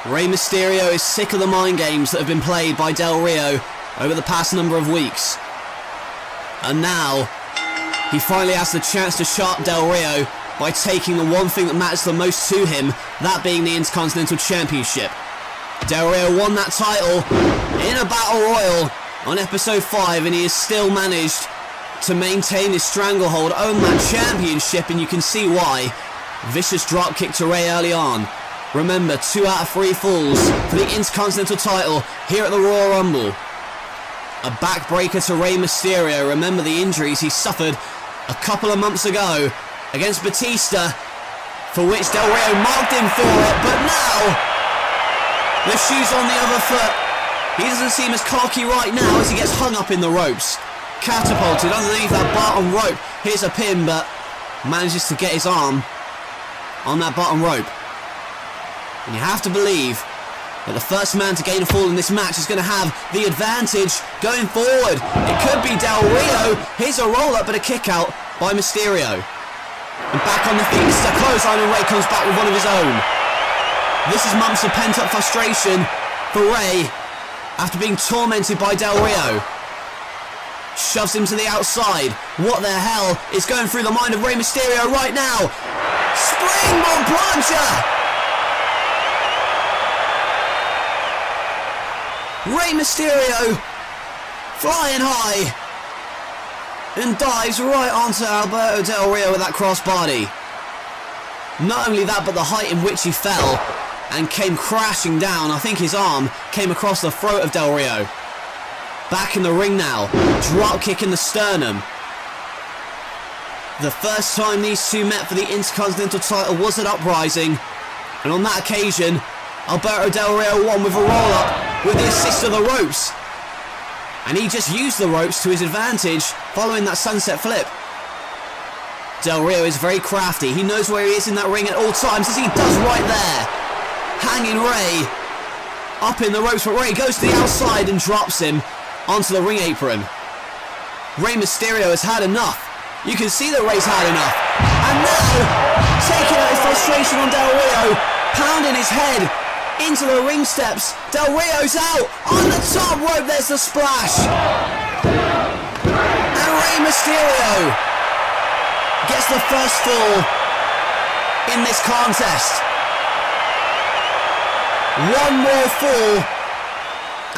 Rey Mysterio is sick of the mind games that have been played by Del Rio over the past number of weeks. And now, he finally has the chance to sharp Del Rio by taking the one thing that matters the most to him, that being the Intercontinental Championship. Del Rio won that title in a Battle Royal on episode 5, and he has still managed to maintain his stranglehold, own that championship, and you can see why. Vicious dropkick to Rey early on. Remember, 2 out of 3 falls for the Intercontinental title here at the Royal Rumble. A backbreaker to Rey Mysterio. Remember the injuries he suffered a couple of months ago against Batista, for which Del Rio marked him for it, but now the shoe's on the other foot. He doesn't seem as cocky right now as he gets hung up in the ropes. Catapulted underneath that bottom rope. Here's a pin, but manages to get his arm on that bottom rope. And you have to believe that the first man to gain a fall in this match is going to have the advantage going forward. It could be Del Rio. Here's a roll-up, but a kick-out by Mysterio. And back on the feet, this is a clothesline, and Rey comes back with one of his own. This is months of pent-up frustration for Rey after being tormented by Del Rio. Shoves him to the outside. What the hell is going through the mind of Rey Mysterio right now? Springboard plancha! Rey Mysterio flying high and dives right onto Alberto Del Rio with that crossbody. Not only that, but the height in which he fell and came crashing down. I think his arm came across the throat of Del Rio. Back in the ring now. Drop kick in the sternum. The first time these two met for the Intercontinental title was at Uprising, and on that occasion Alberto Del Rio won with a roll-up with the assist of the ropes. And he just used the ropes to his advantage following that sunset flip. Del Rio is very crafty. He knows where he is in that ring at all times, as he does right there. Hanging Rey up in the ropes, but Rey goes to the outside and drops him onto the ring apron. Rey Mysterio has had enough. You can see that Rey's had enough. And now, taking out his frustration on Del Rio, pounding his head into the ring steps. Del Rio's out on the top rope. There's the splash, and Rey Mysterio gets the first fall in this contest. One more fall,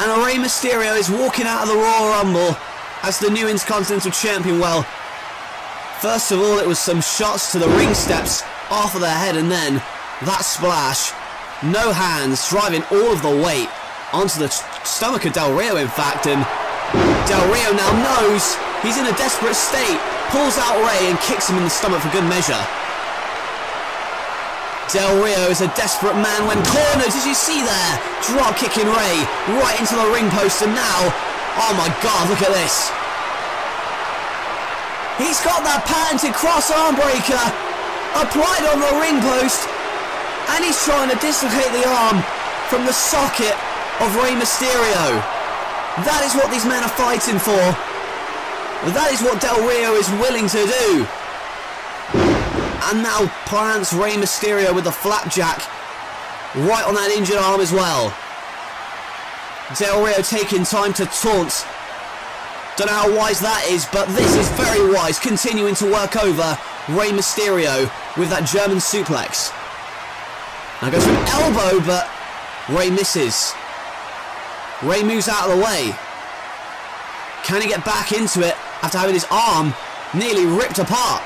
and Rey Mysterio is walking out of the Royal Rumble as the new Intercontinental Champion. Well, first of all, it was some shots to the ring steps off of their head, and then that splash. No hands, driving all of the weight onto the stomach of Del Rio, in fact, and Del Rio now knows he's in a desperate state, pulls out Rey and kicks him in the stomach for good measure. Del Rio is a desperate man when cornered, as you see there, drop kicking Rey right into the ring post, and now, oh my god, look at this. He's got that patented cross arm breaker applied on the ring post, and he's trying to dislocate the arm from the socket of Rey Mysterio. That is what these men are fighting for. That is what Del Rio is willing to do. And now plants Rey Mysterio with the flapjack right on that injured arm as well. Del Rio taking time to taunt. Don't know how wise that is, but this is very wise. Continuing to work over Rey Mysterio with that German suplex. Now goes for an elbow, but Rey misses. Rey moves out of the way. Can he get back into it after having his arm nearly ripped apart?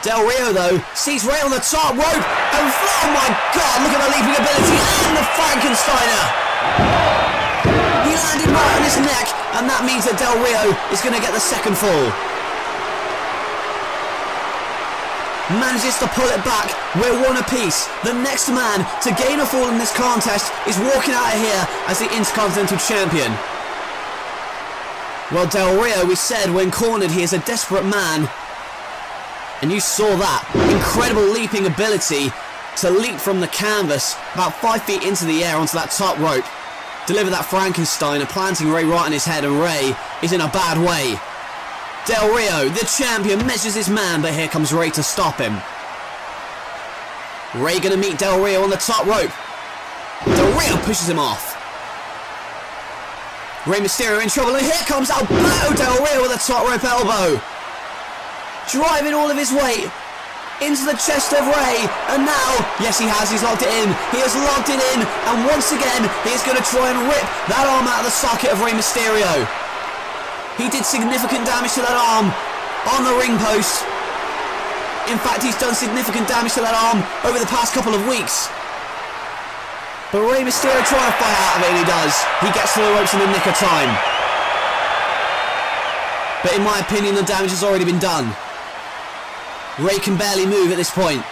Del Rio, though, sees Rey on the top rope, and oh my god, look at the leaping ability, and the Frankensteiner! He landed right on his neck, and that means that Del Rio is going to get the second fall. Manages to pull it back. We're one apiece. The next man to gain a fall in this contest is walking out of here as the Intercontinental Champion. Well, Del Rio, we said when cornered he is a desperate man, and you saw that incredible leaping ability to leap from the canvas about 5 feet into the air onto that top rope, deliver that Frankensteiner, planting Rey right on his head, and Rey is in a bad way. Del Rio, the champion, measures his man, but here comes Rey to stop him. Rey gonna meet Del Rio on the top rope. Del Rio pushes him off. Rey Mysterio in trouble, and here comes Alberto Del Rio with a top rope elbow. Driving all of his weight into the chest of Rey, and now, yes he has, he's locked it in. He has locked it in, and once again, he is going to try and rip that arm out of the socket of Rey Mysterio. He did significant damage to that arm on the ring post. In fact, he's done significant damage to that arm over the past couple of weeks. But Rey Mysterio trying to fight out of it, and he does. He gets to the ropes in the nick of time. But in my opinion, the damage has already been done. Rey can barely move at this point.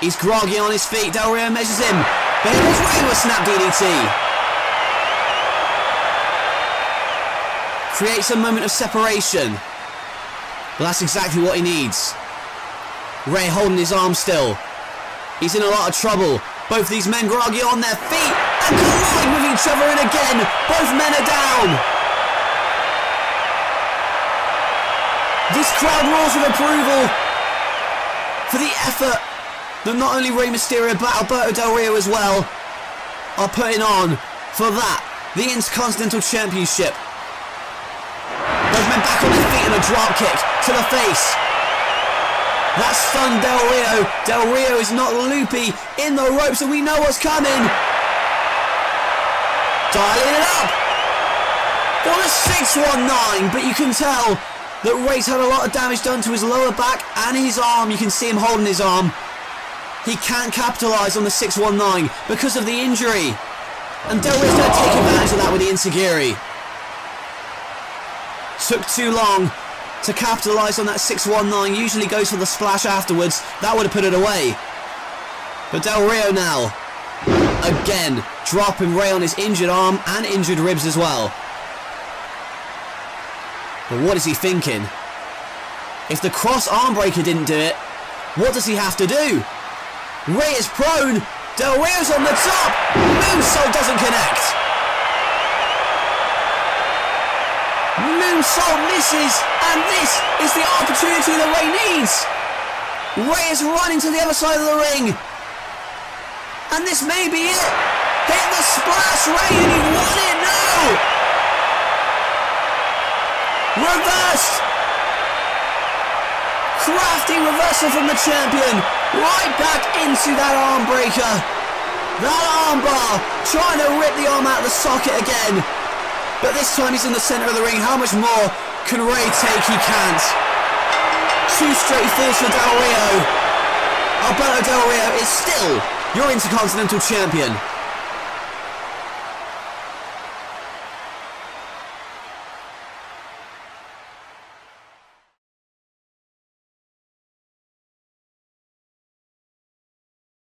He's groggy on his feet. Del Rio measures him. But here's Rey with a snap DDT. Creates a moment of separation. But that's exactly what he needs. Rey holding his arm still. He's in a lot of trouble. Both these men groggy on their feet and collide with each other, and again, both men are down. This crowd roars with approval for the effort that not only Rey Mysterio but Alberto Del Rio as well are putting on for that, the Intercontinental Championship. Both men back on their feet and a drop kick to the face. That stunned Del Rio. Del Rio is not loopy in the ropes, and we know what's coming. Dialing it up. Got a 619, but you can tell that Rey's had a lot of damage done to his lower back and his arm. You can see him holding his arm. He can't capitalise on the 619 because of the injury. And Del Rio's going to take advantage of that with the Enziguri. Took too long to capitalise on that 619. Usually goes for the splash afterwards. That would have put it away. But Del Rio now, again, dropping Rey on his injured arm and injured ribs as well. But what is he thinking? If the cross arm breaker didn't do it, what does he have to do? Rey is prone. Del Rio's on the top. Moonsault doesn't connect. Moonsault misses, and this is the opportunity that Rey needs. Rey is running to the other side of the ring, and this may be it. Hit the splash, Rey, and he won it. No! Reversed. Crafty reversal from the champion. Right back into that arm breaker. That arm bar, trying to rip the arm out of the socket again. But this time he's in the centre of the ring. How much more can Rey take? He can't. 2 straight falls for Del Rio. Alberto Del Rio is still your Intercontinental Champion.